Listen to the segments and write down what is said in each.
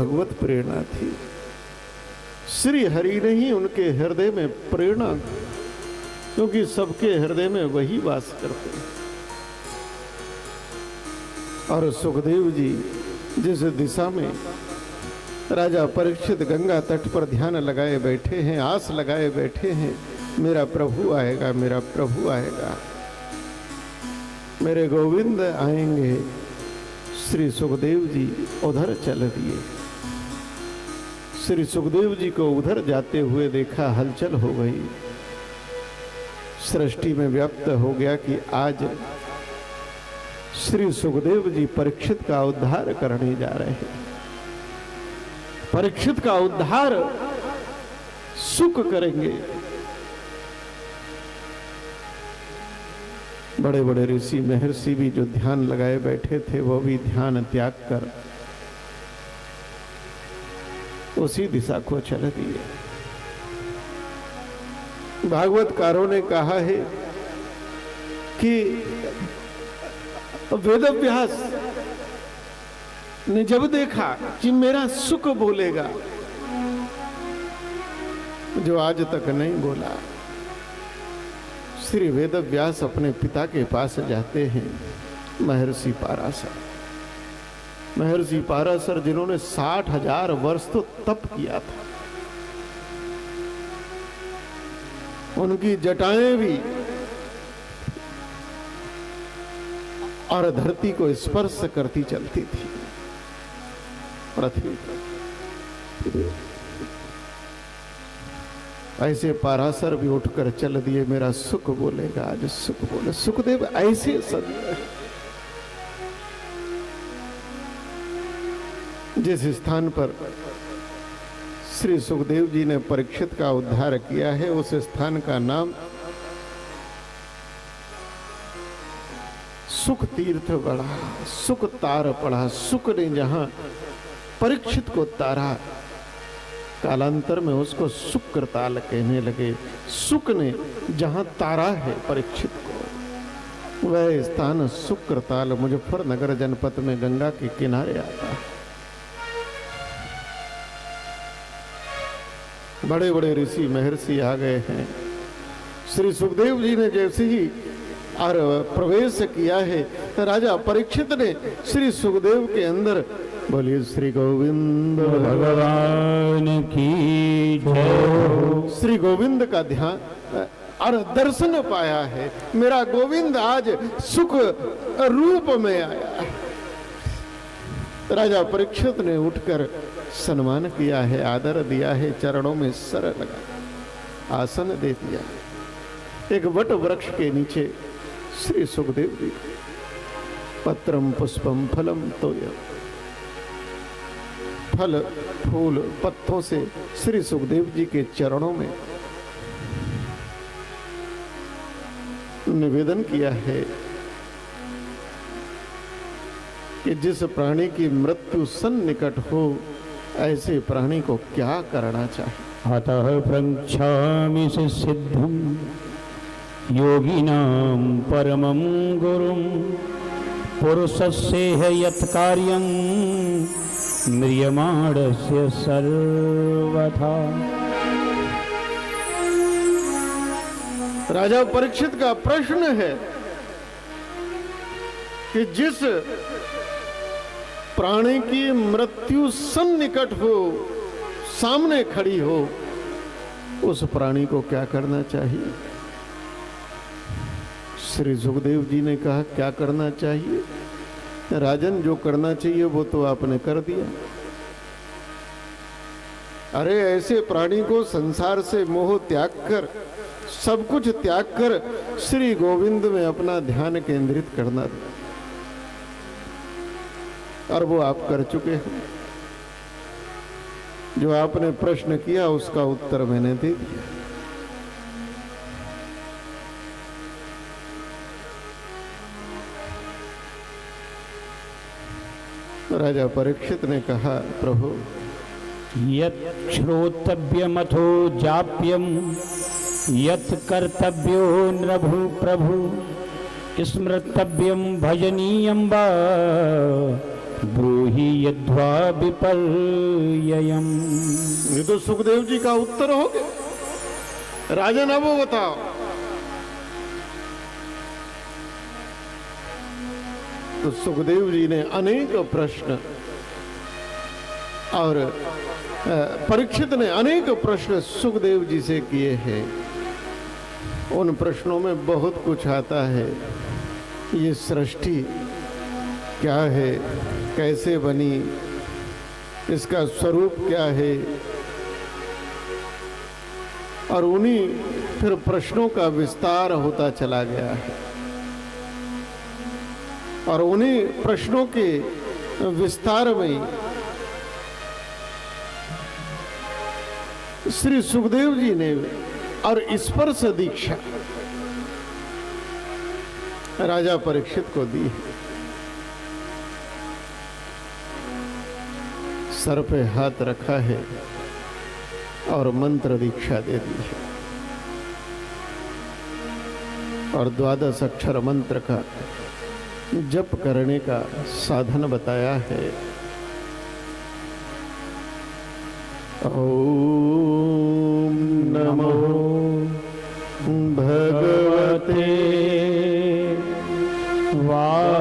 भगवत प्रेरणा थी। श्री हरि ने ही उनके हृदय में प्रेरणा दी, क्योंकि सबके हृदय में वही वास करते हैं। और सुखदेव जी जिस दिशा में राजा परीक्षित गंगा तट पर ध्यान लगाए बैठे हैं, आस लगाए बैठे हैं, मेरा प्रभु आएगा, मेरा प्रभु आएगा, मेरे गोविंद आएंगे, श्री सुखदेव जी उधर चल दिए। श्री सुखदेव जी को उधर जाते हुए देखा, हलचल हो गई, सृष्टि में व्याप्त हो गया कि आज श्री सुखदेव जी परीक्षित का उद्धार करने जा रहे हैं। परीक्षित का उद्धार सुख करेंगे। बड़े बड़े ऋषि महर्षि भी जो ध्यान लगाए बैठे थे, वो भी ध्यान त्याग कर उसी दिशा को चल दिए। भागवतकारों ने कहा है कि वेदव्यास ने जब देखा कि मेरा सुख बोलेगा, जो आज तक नहीं बोला, श्री वेदव्यास अपने पिता के पास जाते हैं, महर्षि पाराशर। महर्षि पाराशर जिन्होंने 60,000 वर्ष तो तप किया था, उनकी जटाएं भी और धरती को स्पर्श करती चलती थी पृथ्वी पर। ऐसे पाराशर भी उठकर चल दिए, मेरा सुख बोलेगा, आज सुख बोले। सुखदेव ऐसे संत जिस स्थान पर श्री सुखदेव जी ने परीक्षित का उद्धार किया है, उस स्थान का नाम सुख तीर्थ पड़ा, सुख तार पड़ा। सुख ने जहां परीक्षित को तारा, कालांतर में उसको शुक्रताल कहने लगे। सुख ने जहां तारा है परीक्षित को, वह स्थान शुक्रताल मुजफ्फरनगर जनपद में गंगा के किनारे आता है। बड़े बड़े ऋषि महर्षि आ गए हैं। श्री सुखदेव जी ने जैसे ही और प्रवेश किया है, राजा परीक्षित ने श्री सुखदेव के अंदर बोलिए श्री गोविंद भगवान की जय। श्री गोविंद का ध्यान और दर्शन पाया है। मेरा गोविंद आज सुख रूप में आया। राजा परीक्षित ने उठकर सम्मान किया है, आदर दिया है, चरणों में सर लगा, आसन दे दिया। एक वट वृक्ष के नीचे श्री सुखदेव जी पत्रम पुष्पम फलम तोयम, फल फूल पत्तों से श्री सुखदेव जी के चरणों में निवेदन किया है कि जिस प्राणी की मृत्यु सन्निकट हो, ऐसे प्राणी को क्या करना चाहिए। अतः प्रक्षामि सिद्धम योगिनां परमं गुरुं पुरुषस्य यत् कार्यं म्रियमाणस्य सर्वथा। राजा परीक्षित का प्रश्न है कि जिस प्राणी की मृत्यु सन्निकट हो, सामने खड़ी हो, उस प्राणी को क्या करना चाहिए। श्री सुखदेव जी ने कहा क्या करना चाहिए। राजन, जो करना चाहिए वो तो आपने कर दिया। अरे ऐसे प्राणी को संसार से मोह त्याग कर, सब कुछ त्याग कर श्री गोविंद में अपना ध्यान केंद्रित करना, और वो आप कर चुके हैं। जो आपने प्रश्न किया उसका उत्तर मैंने दे दिया। राजा परीक्षित ने कहा, प्रभु यत् श्रोतव्यमथो जाप्यम यत् कर्तव्यो नभु प्रभु स्मृतव्यम भजनीयं वा ब्रूहि यद्वा विपर्ययम्। ये तो सुखदेव जी का उत्तर हो गया। राजन अब वो बताओ। तो सुखदेव जी ने अनेक प्रश्न और परीक्षित ने अनेक प्रश्न सुखदेव जी से किए हैं। उन प्रश्नों में बहुत कुछ आता है। ये सृष्टि क्या है, कैसे बनी, इसका स्वरूप क्या है, और उन्हीं फिर प्रश्नों का विस्तार होता चला गया है। और उन्हीं प्रश्नों के विस्तार में श्री सुखदेव जी ने और स्पर्श दीक्षा राजा परीक्षित को दी है। सर पे हाथ रखा है और मंत्र दीक्षा दे दी है और 12 अक्षर मंत्र का जप करने का साधन बताया है। ओम नमो भगवते वासुदेवाय।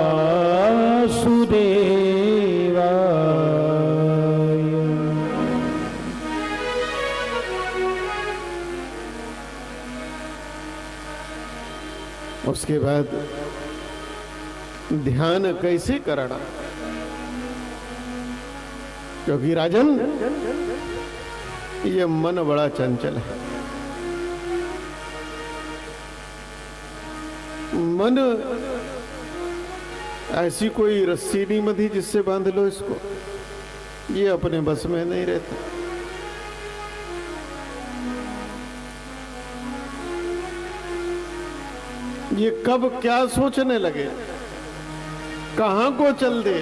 उसके बाद ध्यान कैसे करना, क्योंकि राजन ये मन बड़ा चंचल है। मन ऐसी कोई रस्सी नहीं बंधी जिससे बांध लो इसको, ये अपने बस में नहीं रहता। ये कब क्या सोचने लगे, कहां को चल दे,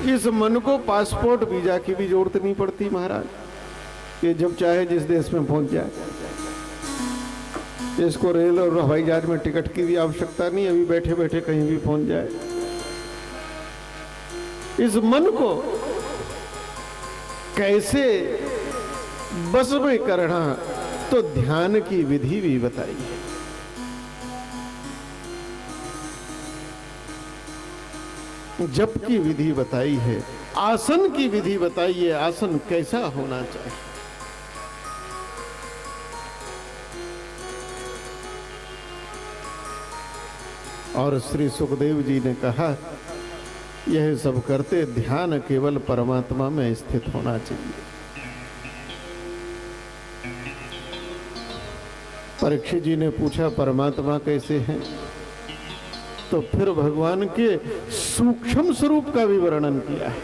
इस मन को पासपोर्ट वीजा की भी जरूरत नहीं पड़ती महाराज। ये जब चाहे जिस देश में पहुंच जाए। इसको रेल और हवाई जहाज में टिकट की भी आवश्यकता नहीं, अभी बैठे बैठे कहीं भी पहुंच जाए। इस मन को कैसे बस में करना, तो ध्यान की विधि भी बताई है। जप की विधि बताई है, आसन की विधि बताई है, आसन कैसा होना चाहिए। और श्री सुखदेव जी ने कहा यह सब करते ध्यान केवल परमात्मा में स्थित होना चाहिए। परीक्षित जी ने पूछा परमात्मा कैसे हैं, तो फिर भगवान के सूक्ष्म स्वरूप का भी वर्णन किया है।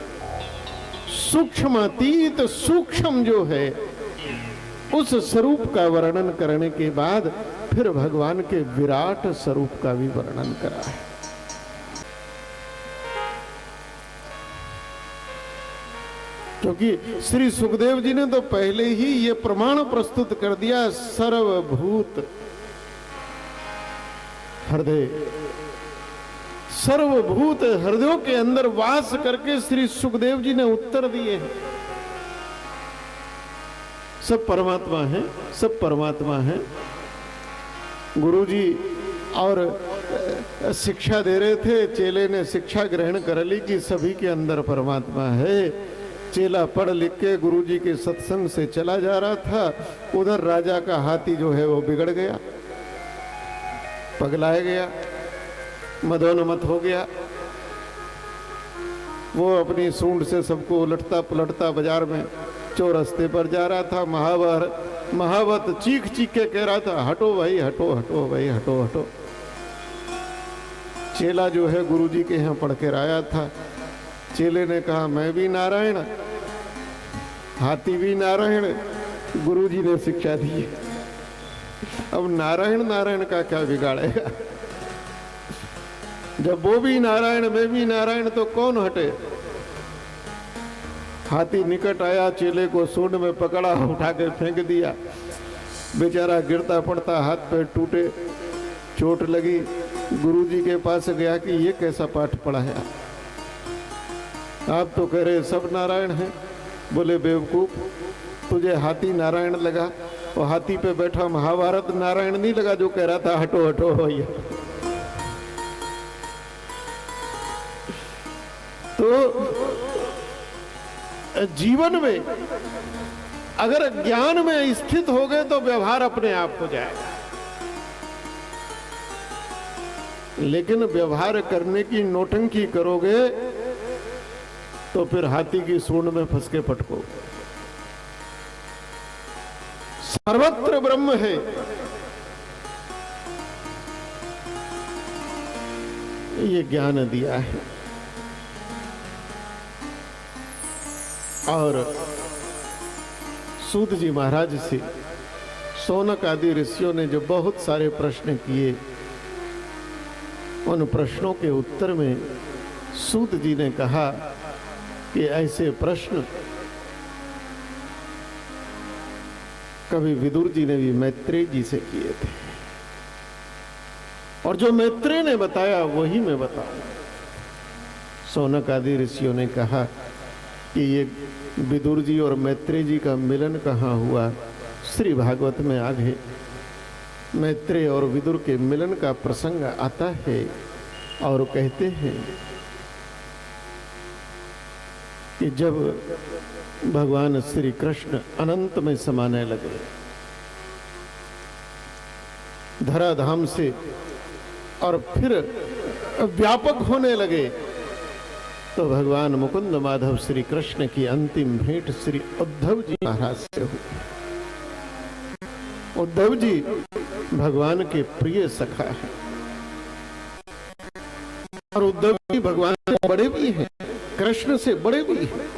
सूक्ष्मातीत सूक्ष्म जो है उस स्वरूप का वर्णन करने के बाद फिर भगवान के विराट स्वरूप का भी वर्णन करा है। क्योंकि श्री सुखदेव जी ने तो पहले ही ये प्रमाण प्रस्तुत कर दिया, सर्वभूत हृदय, सर्वभूत हृदयों के अंदर वास करके श्री सुखदेव जी ने उत्तर दिए हैं। सब परमात्मा है, सब परमात्मा है। गुरुजी और शिक्षा दे रहे थे, चेले ने शिक्षा ग्रहण कर ली कि सभी के अंदर परमात्मा है। चेला पढ़ लिख के गुरुजी के सत्संग से चला जा रहा था, उधर राजा का हाथी जो है वो बिगड़ गया, पगलाया गया, मदोन्मत्त हो गया। वो अपनी सूंड से सबको उलटता पुलटता बाजार में चौरस्ते पर जा रहा था। महावत चीख चीख के कह रहा था, हटो भाई हटो, हटो भाई हटो, हटो। चेला जो है गुरुजी के यहाँ पढ़ के आया था। चेले ने कहा मैं भी नारायण, हाथी भी नारायण। गुरुजी ने शिक्षा दी, अब नारायण नारायण का क्या बिगाड़ेगा। जब वो भी नारायण मैं भी नारायण तो कौन हटे। हाथी निकट आया, चेले को सूंड में पकड़ा, उठा के फेंक दिया। बेचारा गिरता पड़ता, हाथ पैर टूटे, चोट लगी। गुरुजी के पास गया कि ये कैसा पाठ पढ़ाया, आप तो कह रहे सब नारायण हैं। बोले बेवकूफ, तुझे हाथी नारायण लगा, और हाथी पे बैठा महाभारत नारायण नहीं लगा जो कह रहा था हटो हटो भैया। तो जीवन में अगर ज्ञान में स्थित हो गए तो व्यवहार अपने आप हो जाएगा, लेकिन व्यवहार करने की नौटंकी करोगे तो फिर हाथी की सूंड में फंस के पटको। सर्वत्र ब्रह्म है, ये ज्ञान दिया है। और सूत जी महाराज से शौनक आदि ऋषियों ने जो बहुत सारे प्रश्न किए, उन प्रश्नों के उत्तर में सूत जी ने कहा कि ऐसे प्रश्न कभी विदुर जी ने भी मैत्रेय जी से किए थे, और जो मैत्रेय ने बताया वही मैं बताऊं। शौनक आदि ऋषियों ने कहा कि ये विदुर जी और मैत्रेय जी का मिलन कहाँ हुआ। श्री भागवत में आगे मैत्रेय और विदुर के मिलन का प्रसंग आता है, और कहते हैं कि जब भगवान श्री कृष्ण अनंत में समाने लगे, धराधाम से, और फिर व्यापक होने लगे, तो भगवान मुकुंद माधव श्री कृष्ण की अंतिम भेंट श्री उद्धव जी महाराज से हुई। उद्धव जी भगवान के प्रिय सखा है, और उद्धव जी भगवान से बड़े भी हैं, कृष्ण से बड़े भी हैं,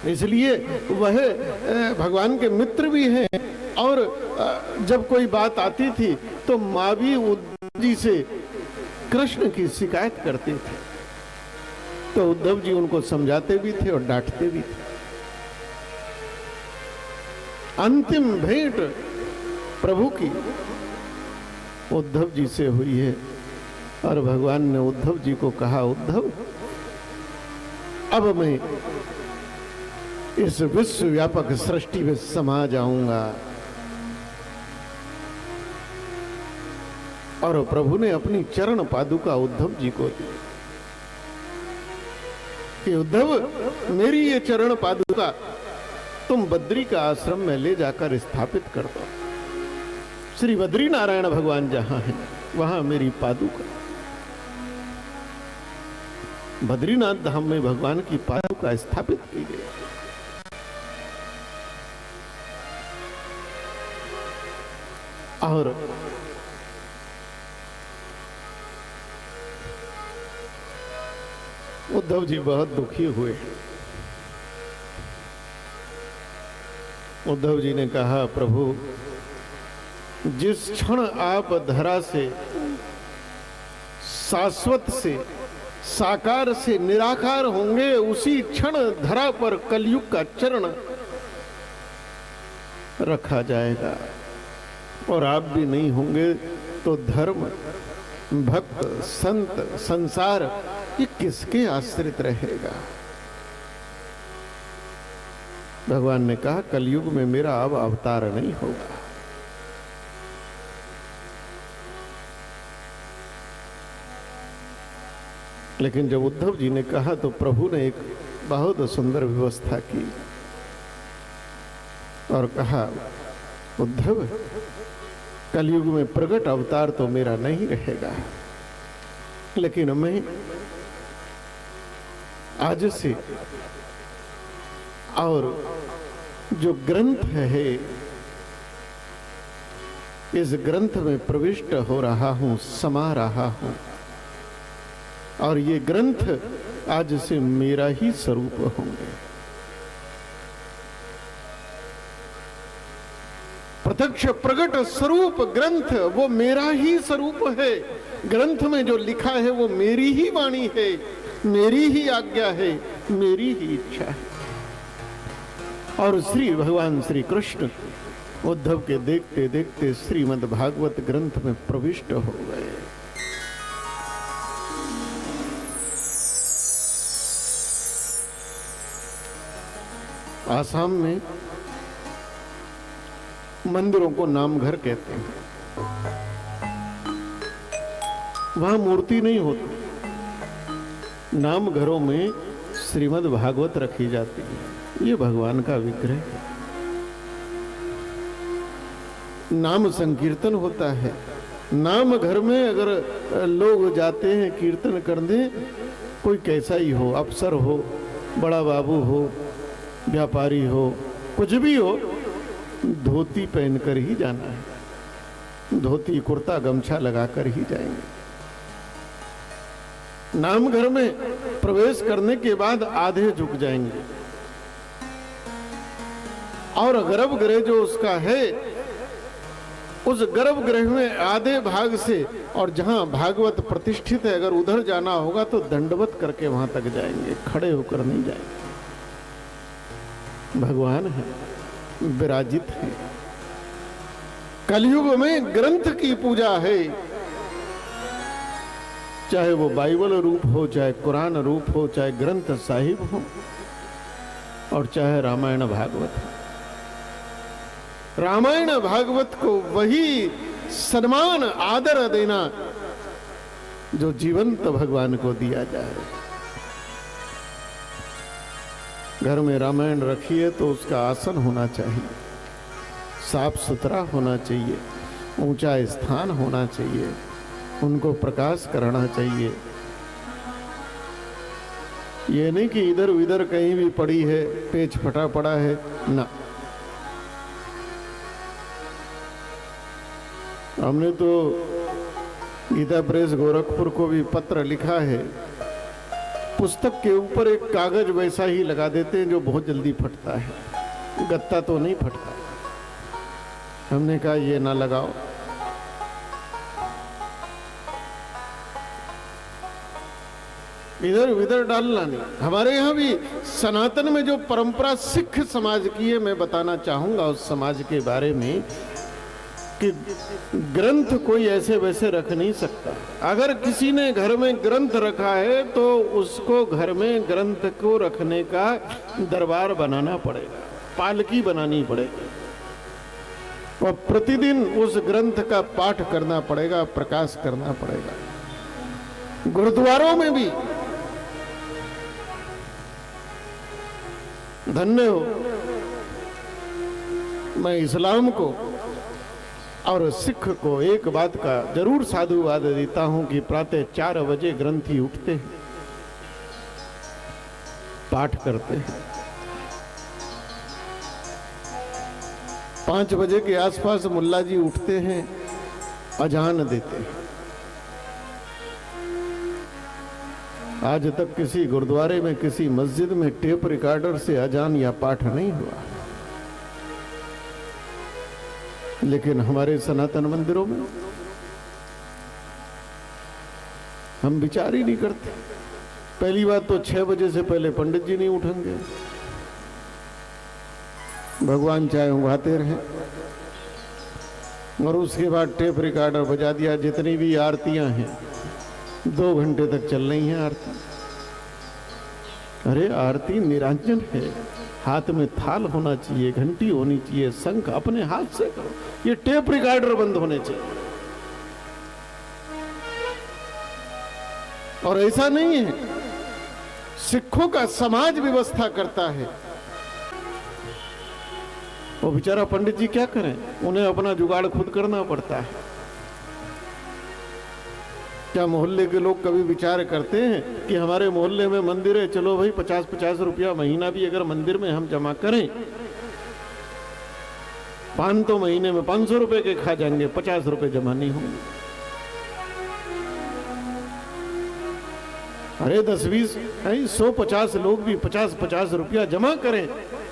इसलिए वह भगवान के मित्र भी हैं। और जब कोई बात आती थी तो माँ भी उद्धव जी से कृष्ण की शिकायत करते थे, तो उद्धव जी उनको समझाते भी थे और डांटते भी थे। अंतिम भेंट प्रभु की उद्धव जी से हुई है, और भगवान ने उद्धव जी को कहा, उद्धव अब मैं इस विश्व व्यापक सृष्टि में समा जाऊंगा। और प्रभु ने अपनी चरण पादुका उद्धव जी को दी कि उद्धव मेरी ये चरण पादुका तुम बद्री का आश्रम में ले जाकर स्थापित कर दो। श्री बद्री नारायण भगवान जहां है वहां मेरी पादुका, बद्रीनाथ धाम में भगवान की पादुका स्थापित की गई। और उद्धव जी बहुत दुखी हुए। उद्धव जी ने कहा, प्रभु जिस क्षण आप धरा से शाश्वत से साकार से निराकार होंगे, उसी क्षण धरा पर कलयुग का चरण रखा जाएगा, और आप भी नहीं होंगे तो धर्म, भक्त, संत, संसार ये किसके आश्रित रहेगा। भगवान ने कहा, कलयुग में मेरा अब अवतार नहीं होगा। लेकिन जब उद्धव जी ने कहा तो प्रभु ने एक बहुत सुंदर व्यवस्था की और कहा, उद्धव कलयुग में प्रगट अवतार तो मेरा नहीं रहेगा, लेकिन मैं आज से और जो ग्रंथ है इस ग्रंथ में प्रविष्ट हो रहा हूं, समा रहा हूं, और ये ग्रंथ आज से मेरा ही स्वरूप होंगे। प्रत्यक्ष प्रगट स्वरूप ग्रंथ वो मेरा ही स्वरूप है। ग्रंथ में जो लिखा है वो मेरी ही वाणी है, मेरी ही आज्ञा है, मेरी ही इच्छा है। और श्री भगवान श्री कृष्ण उद्धव के देखते देखते श्रीमद् भागवत ग्रंथ में प्रविष्ट हो गए। आसाम में मंदिरों को नामघर कहते हैं। वहां मूर्ति नहीं होती, नामघरों में श्रीमद् भागवत रखी जाती है। ये भगवान का विग्रह है। नाम संकीर्तन होता है। नाम घर में अगर लोग जाते हैं कीर्तन करने, कोई कैसा ही हो, अफसर हो, बड़ा बाबू हो, व्यापारी हो, कुछ भी हो, धोती पहनकर ही जाना है। धोती कुर्ता गमछा लगाकर ही जाएंगे। नाम घर में प्रवेश करने के बाद आधे झुक जाएंगे और गर्भगृह जो उसका है, उस गर्भगृह में आधे भाग से, और जहां भागवत प्रतिष्ठित है, अगर उधर जाना होगा तो दंडवत करके वहां तक जाएंगे, खड़े होकर नहीं जाएंगे। भगवान है, विराजित है। कलयुग में ग्रंथ की पूजा है, चाहे वो बाइबल रूप हो, चाहे कुरान रूप हो, चाहे ग्रंथ साहिब हो, और चाहे रामायण भागवत हो। रामायण भागवत को वही सम्मान आदर देना जो जीवंत भगवान को दिया जाए। घर में रामायण रखिए तो उसका आसन होना चाहिए, साफ सुथरा होना चाहिए, ऊंचा स्थान होना चाहिए, उनको प्रकाश कराना चाहिए। ये नहीं कि इधर उधर कहीं भी पड़ी है, पेच फटा पड़ा है ना। हमने तो गीता प्रेस गोरखपुर को भी पत्र लिखा है, पुस्तक के ऊपर एक कागज वैसा ही लगा देते हैं जो बहुत जल्दी फटता है, गत्ता तो नहीं फटता। हमने कहा ये ना लगाओ। इधर उधर डालना नहीं। हमारे यहाँ भी सनातन में जो परंपरा सिख समाज की है, मैं बताना चाहूंगा उस समाज के बारे में कि ग्रंथ कोई ऐसे वैसे रख नहीं सकता। अगर किसी ने घर में ग्रंथ रखा है तो उसको घर में ग्रंथ को रखने का दरबार बनाना पड़ेगा, पालकी बनानी पड़ेगी, और प्रतिदिन उस ग्रंथ का पाठ करना पड़ेगा, प्रकाश करना पड़ेगा। गुरुद्वारों में भी धन्य हो, मैं इस्लाम को और सिख को एक बात का जरूर साधुवाद देता हूं कि प्रातः 4 बजे ग्रंथी उठते हैं, पाठ करते हैं। 5 बजे के आसपास मुल्ला जी उठते हैं, अजान देते हैं। आज तक किसी गुरुद्वारे में, किसी मस्जिद में टेप रिकॉर्डर से अजान या पाठ नहीं हुआ, लेकिन हमारे सनातन मंदिरों में हम विचार ही नहीं करते। पहली बात तो 6 बजे से पहले पंडित जी नहीं उठेंगे, भगवान चाहे उंघाते रहें, और उसके बाद टेप रिकॉर्डर बजा दिया। जितनी भी आरतियां हैं 2 घंटे तक चल रही हैं आरती। अरे आरती निरंजन है, हाथ में थाल होना चाहिए, घंटी होनी चाहिए, शंख अपने हाथ से करो। ये टेप रिकॉर्डर बंद होने चाहिए। और ऐसा नहीं है, सिखों का समाज व्यवस्था करता है। वो बेचारा पंडित जी क्या करें, उन्हें अपना जुगाड़ खुद करना पड़ता है। क्या मोहल्ले के लोग कभी विचार करते हैं कि हमारे मोहल्ले में मंदिर है, चलो भाई 50-50 रुपया महीना भी अगर मंदिर में हम जमा करें, पान तो महीने में 500 रुपए के खा जाएंगे, 50 रुपए जमा नहीं होंगे। अरे 10-20 150 लोग भी 50-50 रुपया जमा करें,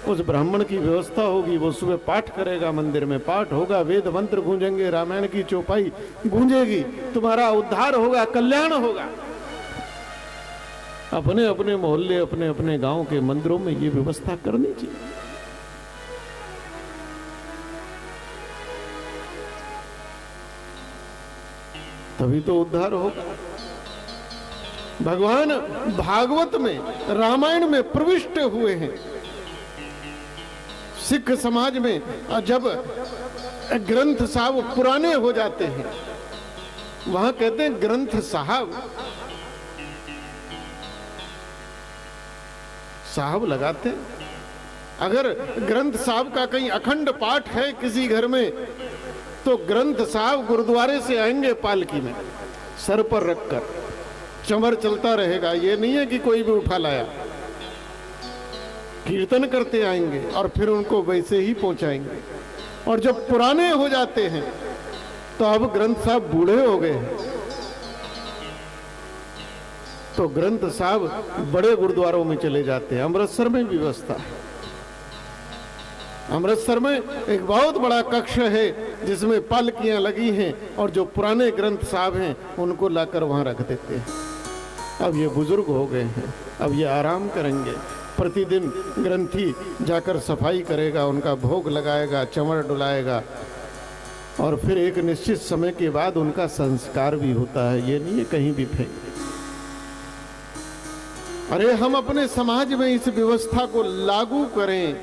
उस ब्राह्मण की व्यवस्था होगी, वो सुबह पाठ करेगा, मंदिर में पाठ होगा, वेद मंत्र गूंजेंगे, रामायण की चौपाई गूंजेगी, तुम्हारा उद्धार होगा, कल्याण होगा। अपने अपने मोहल्ले, अपने अपने गांव के मंदिरों में ये व्यवस्था करनी चाहिए। तभी तो उद्धार होगा। भगवान भागवत में, रामायण में प्रविष्ट हुए हैं। सिख समाज में जब ग्रंथ साहब पुराने हो जाते हैं, वहां कहते हैं ग्रंथ साहब, साहब लगाते हैं। अगर ग्रंथ साहब का कहीं अखंड पाठ है किसी घर में, तो ग्रंथ साहब गुरुद्वारे से आएंगे पालकी में, सर पर रखकर, चमर चलता रहेगा। ये नहीं है कि कोई भी उठा लाया, कीर्तन करते आएंगे और फिर उनको वैसे ही पहुंचाएंगे। और जब पुराने हो जाते हैं तो अब ग्रंथ साहब बूढ़े हो गए हैं, तो ग्रंथ साहब बड़े गुरुद्वारों में चले जाते हैं। अमृतसर में भी व्यवस्था है। अमृतसर में एक बहुत बड़ा कक्ष है जिसमें पालकियां लगी हैं, और जो पुराने ग्रंथ साहब हैं उनको लाकर वहां रख देते हैं। अब ये बुजुर्ग हो गए हैं, अब ये आराम करेंगे। प्रतिदिन ग्रंथी जाकर सफाई करेगा, उनका भोग लगाएगा, चमर डुलाएगा, और फिर एक निश्चित समय के बाद उनका संस्कार भी होता है। ये नहीं है कहीं भी फेंक। अरे हम अपने समाज में इस व्यवस्था को लागू करें,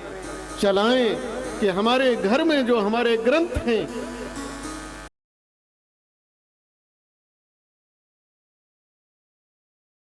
चलाएं कि हमारे घर में जो हमारे ग्रंथ हैं